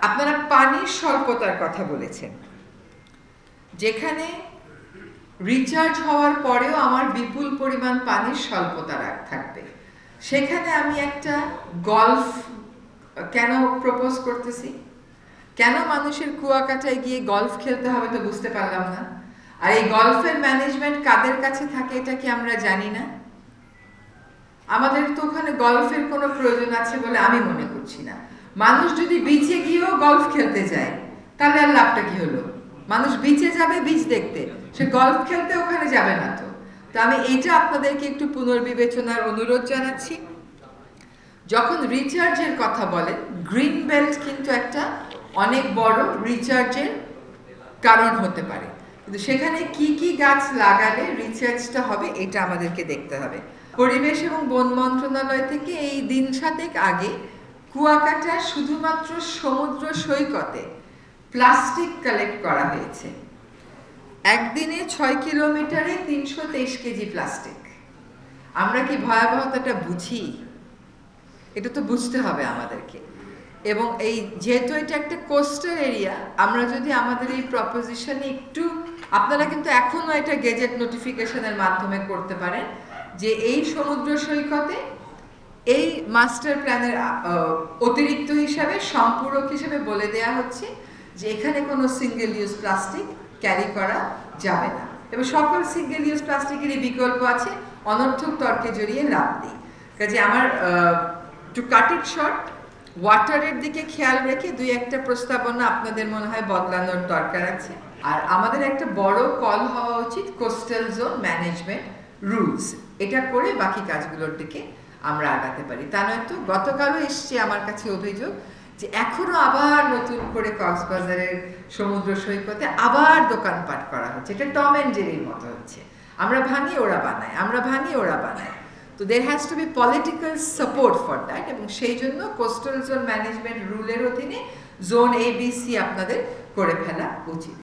আপনারা পানির স্বল্পতার কথা বলেছেন, যেখানে রিচার্জ হওয়ার পরেও আমার বিপুল পরিমাণ পানির স্বল্পতা থাকবে, সেখানে আমি একটা গলফ কেন প্রপোজ করতেছি? কেন মানুষের কুয়াকাটায় গিয়ে গলফ খেলতে হবে তো বুঝতে পারলাম না। আর এই গলফের ম্যানেজমেন্ট কাদের কাছে থাকে এটা কি আমরা জানি না? আমাদের তো ওখানে গলফের কোনো প্রয়োজন আছে বলে আমি মনে করছি না। মানুষ যদি বিচে গিয়েও গলফ খেলতে যায় তাহলে আর লাভটা কি হলো? মানুষ বিচে যাবে বিচ দেখতে, সে গলফ খেলতে ওখানে যাবে না। তো আমি এইটা আপনাদেরকে একটু পুনর্বিবেচনার অনুরোধ জানাচ্ছি। যখন রিচার্জের কথা বলেন, গ্রিন বেল্ট কিন্তু একটা অনেক বড় রিচার্জের কারণ হতে পারে, কিন্তু সেখানে কি কি গাছ লাগালে রিচার্জটা হবে এটা আমাদেরকে দেখতে হবে। পরিবেশ এবং বন মন্ত্রণালয় থেকে এই দিন 7 আগে কুয়াকাটা শুধুমাত্র সমুদ্র সৈকতে প্লাস্টিক কালেক্ট করা হয়েছে। একদিনে 6 কিলোমিটারে 323 কেজি প্লাস্টিক। আমরা কি ভয়াবহতাটা বুঝি? এটা তো বুঝতে হবে আমাদেরকে। এবং এই যেহেতু এটা একটা কোস্টাল এরিয়া, আমরা যদি আমাদের এই প্রপোজিশনে একটু, আপনারা কিন্তু এখনো এটা গেজেট নোটিফিকেশনের মাধ্যমে করতে পারেন যে এই সমুদ্র সৈকতে এই মাস্টার প্ল্যানের অতিরিক্ত হিসাবে সম্পূরক হিসেবে বলে দেয়া হচ্ছে যে এখানে কোনো সিঙ্গেল ইউজ প্লাস্টিক ক্যারি করা যাবে না, এবং সকল সিঙ্গেল ইউজ প্লাস্টিকেরই বিকল্প আছে। অনর্থক তর্কে জড়িয়ে লাভ নেই। কাজে আমার টু কাট ইট শর্ট, ওয়াটারের দিকে খেয়াল রেখে 2-1টা প্রস্তাবনা আপনাদের মনে হয় বদলানোর দরকার আছে। আর আমাদের একটা বড় কল হওয়া উচিত কোস্টাল জোন ম্যানেজমেন্ট রুলস, এটা করে বাকি কাজগুলোর দিকে আমরা আগাতে পারি। তা নয়তো গতকালও এসছে আমার কাছে অভিযোগ যে এখনো আবার নতুন করে কক্সবাজারের সমুদ্র সৈকতে আবার দোকানপাট করা হচ্ছে। এটা টম অ্যান্ড জেরির মতো হচ্ছে, আমরা ভাঙি ওরা বানায়, আমরা ভাঙি ওরা বানায়। তো there has to be political support for that, এবং সেই জন্য কোস্টাল জোন ম্যানেজমেন্ট রুলের অধীনে জোন ABC আপনাদের করে ফেলা উচিত।